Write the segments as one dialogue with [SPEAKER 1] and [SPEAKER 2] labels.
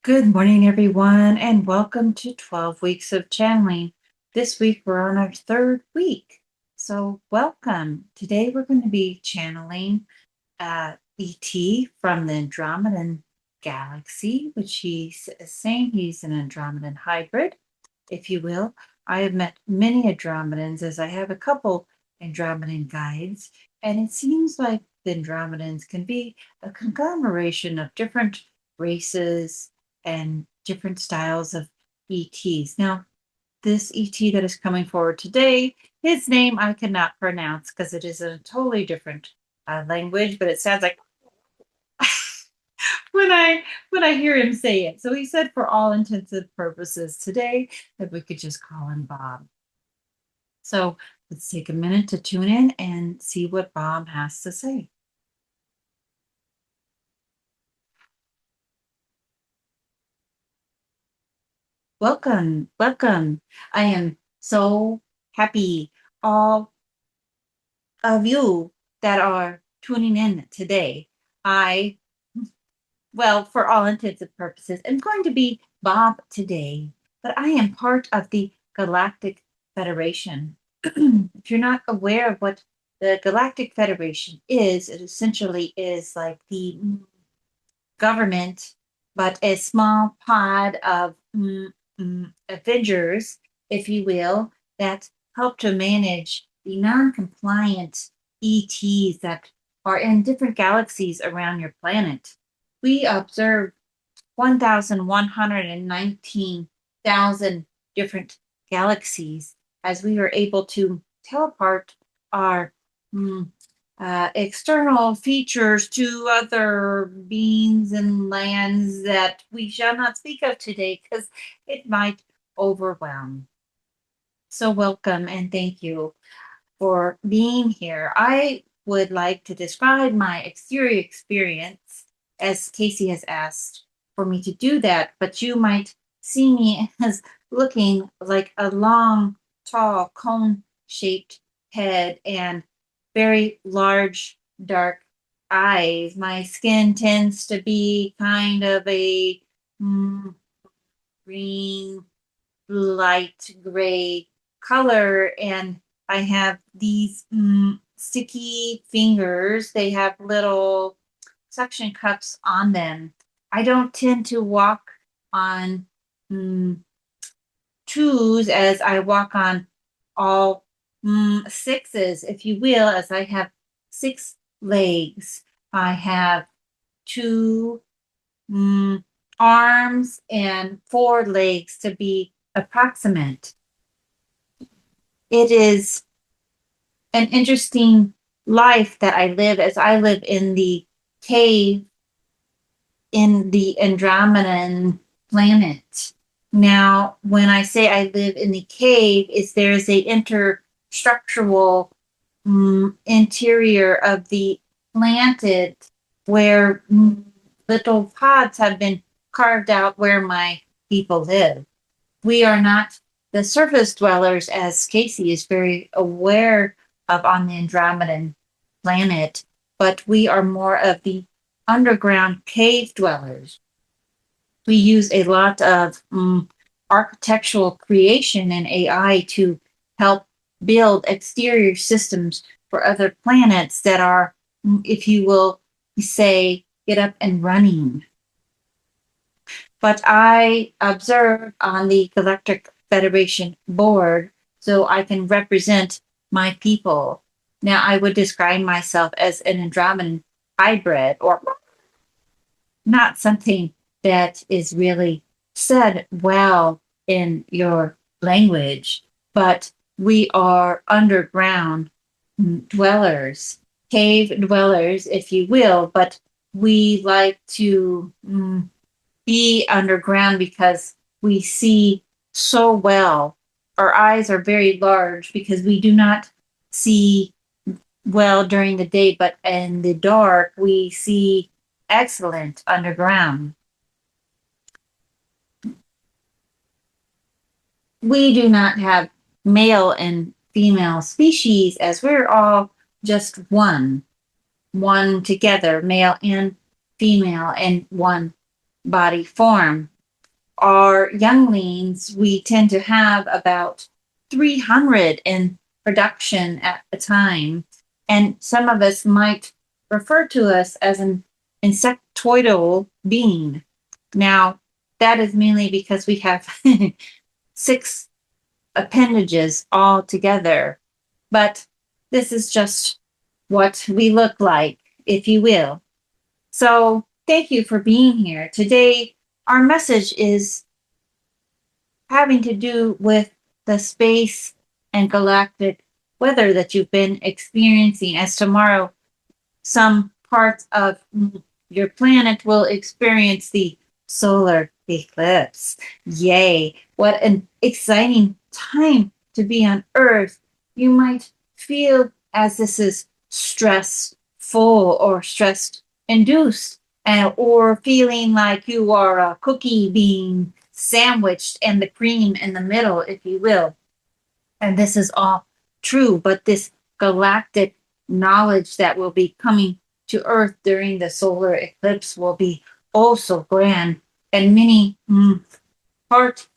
[SPEAKER 1] Good morning, everyone, and welcome to 12 Weeks of Channeling. This week, we're on our third week. So, welcome. Today, we're going to be channeling ET from the Andromedan galaxy, which he's saying he's an Andromedan hybrid, if you will. I have met many Andromedans, as I have a couple Andromedan guides, and it seems like the Andromedans can be a conglomeration of different races and different styles of ETs. Now, this ET that is coming forward today, his name I cannot pronounce because it is a totally different language, but it sounds like when I hear him say it. So he said, for all intents and purposes today, that we could just call him Bob. So let's take a minute to tune in and see what Bob has to say. Welcome, welcome. I am so happy all of you that are tuning in today. Well, for all intents and purposes, am going to be Bob today, but I am part of the Galactic Federation. If you're not aware of what the Galactic Federation is, it essentially is like the government, but a small pod of Avengers, if you will, that help to manage the non-compliant ETs that are in different galaxies around your planet. We observe 1,119,000 different galaxies as we were able to teleport our external features to other beings and lands that we shall not speak of today because it might overwhelm. So, welcome and thank you for being here. I would like to describe my exterior experience as Kaycey has asked for me to do that, but you might see me as looking like a long, tall, cone-shaped head and very large, dark eyes. My skin tends to be kind of a green, light gray color, and I have these sticky fingers. They have little suction cups on them. I don't tend to walk on twos as I walk on all sixes, if you will, as I have 6 legs. I have 2 arms and 4 legs to be approximate. It is an interesting life that I live as I live in the cave in the Andromedan planet. Now, when I say I live in the cave, there's a interstructural interior of the planet where little pods have been carved out where my people live. We are not the surface dwellers, as Kaycey is very aware of on the Andromedan planet, but we are more of the underground cave dwellers. We use a lot of architectural creation and AI to help build exterior systems for other planets that are, if you will say, get up and running. But I observe on the Galactic Federation board so I can represent my people. Now, I would describe myself as an Andromedan hybrid, or not something that is really said well in your language, but we are underground dwellers, cave dwellers, if you will, but we like to be underground because we see so well. Our eyes are very large because we do not see well during the day, but in the dark, we see excellent underground. We do not have male and female species as we're all just one together, male and female, in one body form. our younglings, we tend to have about 300 in production at a time. And some of us might refer to us as an insectoidal being. Now, that is mainly because we have 6 appendages all together. But this is just what we look like, if you will. So thank you for being here. Today, our message is having to do with the space and galactic weather that you've been experiencing, as tomorrow some parts of your planet will experience the solar eclipse. Yay! What an exciting time to be on Earth. You might feel as this is stressful or stress induced, or feeling like you are a cookie being sandwiched and the cream in the middle, if you will. And this is all true, but this galactic knowledge that will be coming to Earth during the solar eclipse will be also grand, and many heart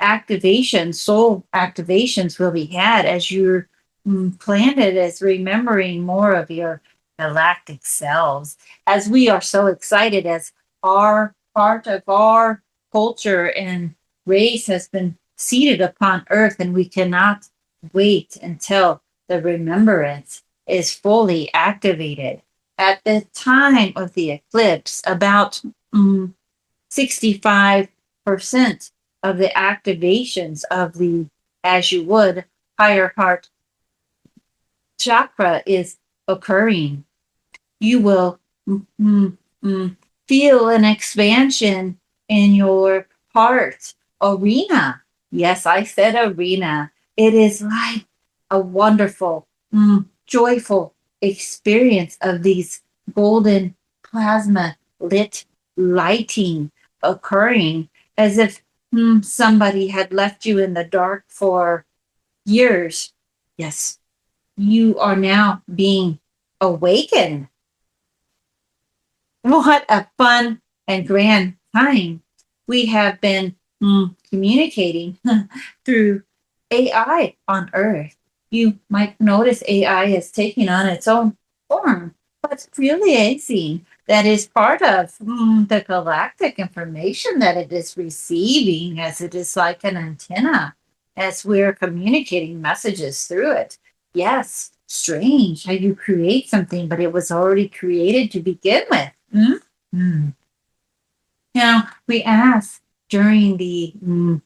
[SPEAKER 1] activations, soul activations will be had as your planet is remembering more of your galactic selves. As we are so excited, as our part of our culture and race has been seated upon Earth, and we cannot wait until the remembrance is fully activated. At the time of the eclipse, about 65% of the activations of the, as you would, higher heart chakra is occurring. You will feel an expansion in your heart arena. Yes, I said arena. It is like a wonderful, joyful experience of these golden plasma lit lighting occurring, as if somebody had left you in the dark for years. Yes, you are now being awakened. What a fun and grand time. We have been communicating through AI on Earth. You might notice AI is taking on its own form, but it's really amazing that is part of the galactic information that it is receiving, as it is like an antenna, as we're communicating messages through it. Yes, strange how you create something, but it was already created to begin with. Now, we ask during the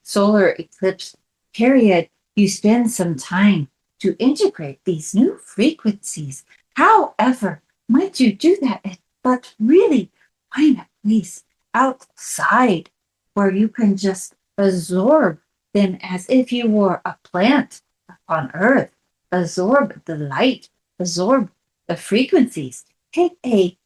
[SPEAKER 1] solar eclipse period, you spend some time to integrate these new frequencies. However, might you do that, but really find a place outside where you can just absorb them as if you were a plant on Earth. Absorb the light, absorb the frequencies. Take a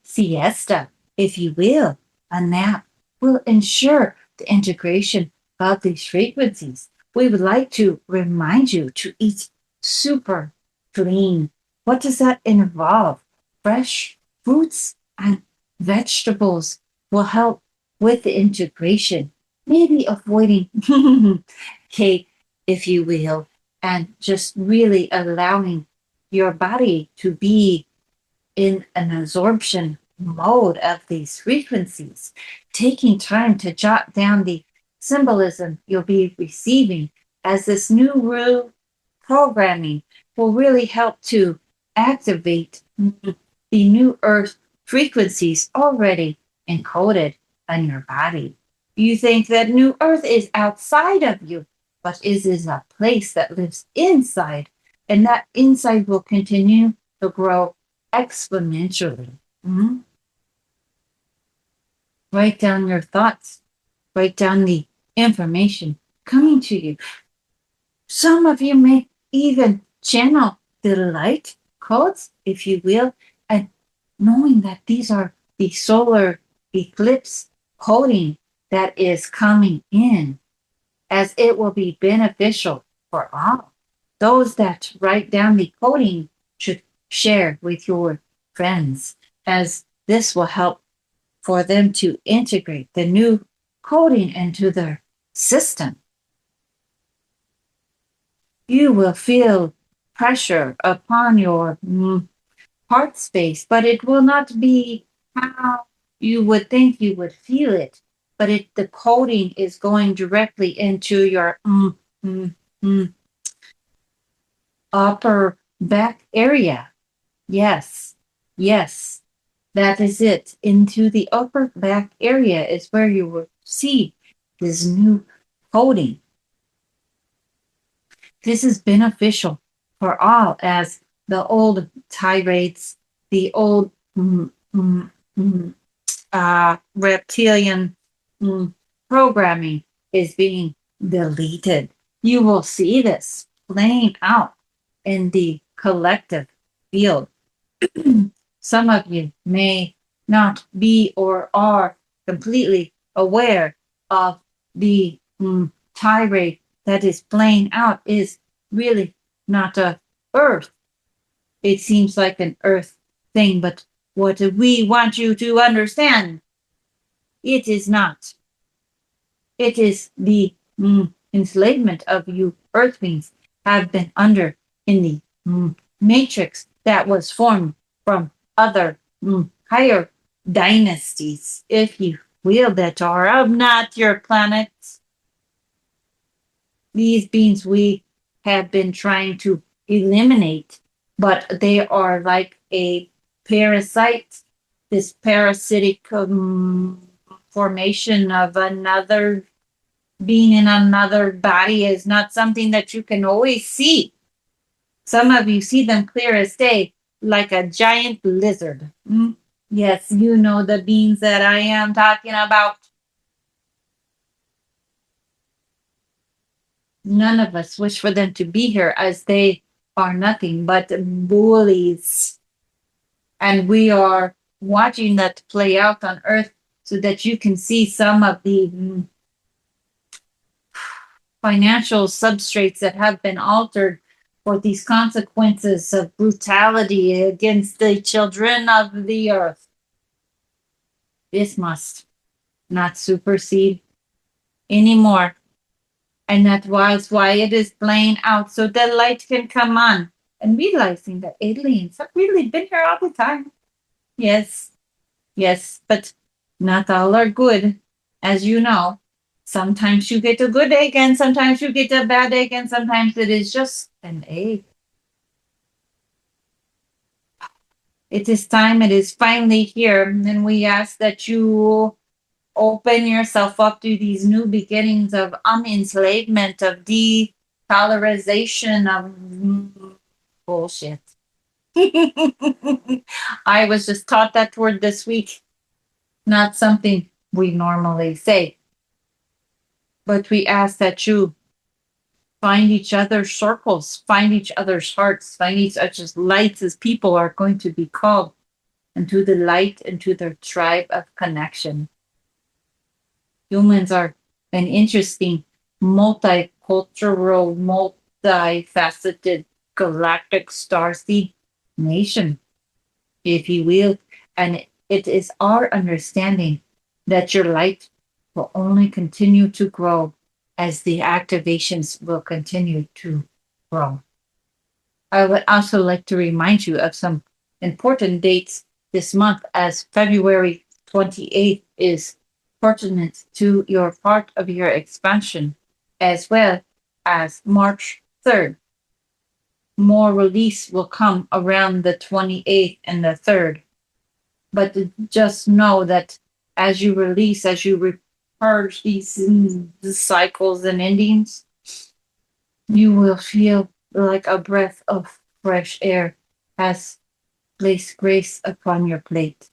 [SPEAKER 1] siesta, if you will. A nap will ensure the integration of these frequencies. We would like to remind you to eat super clean. What does that involve? Fresh fruits and vegetables will help with the integration. Maybe avoiding cake, if you will, and just really allowing your body to be in an absorption mode of these frequencies, taking time to jot down the symbolism you'll be receiving, as this new programming will really help to activate the new Earth frequencies already encoded on your body. You think that new Earth is outside of you, but it is a place that lives inside, and that inside will continue to grow exponentially. Write down your thoughts. Write down the information coming to you. Some of you may even channel the light codes, if you will, and knowing that these are the solar eclipse coding that is coming in, as it will be beneficial for all. Those that write down the coding should share with your friends, as this will help for them to integrate the new coding into their system. You will feel pressure upon your heart space, but it will not be how you would think you would feel it. But the coding is going directly into your mm, upper back area. Yes, yes, that is it. Into the upper back area is where you will see this new coding. This is beneficial for all, as the old tirades, the old reptilian programming is being deleted. You will see this playing out in the collective field. Some of you may not be or are completely aware of the tirade that is playing out is really not a earth. It seems like an earth thing, but what we want you to understand, it is not. It is the enslavement of you earthlings have been under in the matrix that was formed from other higher dynasties, if you will, that are of not your planets. These beings we have been trying to eliminate, but they are like a parasite. This parasitic formation of another being in another body is not something that you can always see. Some of you see them clear as day, like a giant lizard. Yes, you know the beings that I am talking about. None of us wish for them to be here, as they are nothing but bullies. And we are watching that play out on Earth so that you can see some of the financial substrates that have been altered for these consequences of brutality against the children of the earth. This must not supersede anymore. And that was why it is playing out, so the light can come on, and realizing that aliens have really been here all the time. Yes, yes, but not all are good, as you know. Sometimes you get a good egg, and sometimes you get a bad egg, and sometimes it is just an egg. It is time, it is finally here, and we ask that you open yourself up to these new beginnings of unenslavement, of decolorization, of bullshit. I was just taught that word this week. Not something we normally say. But we ask that you find each other's circles, find each other's hearts, find each other's lights, as people are going to be called into the light, into their tribe of connection. Humans are an interesting, multicultural, multifaceted galactic starseed nation, if you will. And it is our understanding that your light will only continue to grow as the activations will continue to grow. I would also like to remind you of some important dates this month, as February 28th is pertinent to your part of your expansion, as well as March 3rd. More release will come around the 28th and the 3rd. But just know that as you release, as you purge these cycles and endings, you will feel like a breath of fresh air has placed grace upon your plate.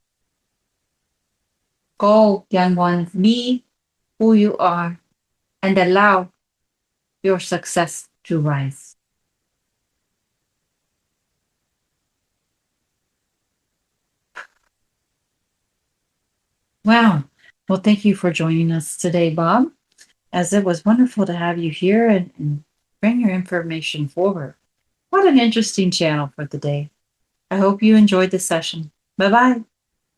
[SPEAKER 1] Go, young ones, be who you are and allow your success to rise. Wow. Well, thank you for joining us today, Bob, as it was wonderful to have you here and bring your information forward. What an interesting channel for the day. I hope you enjoyed the session. Bye-bye.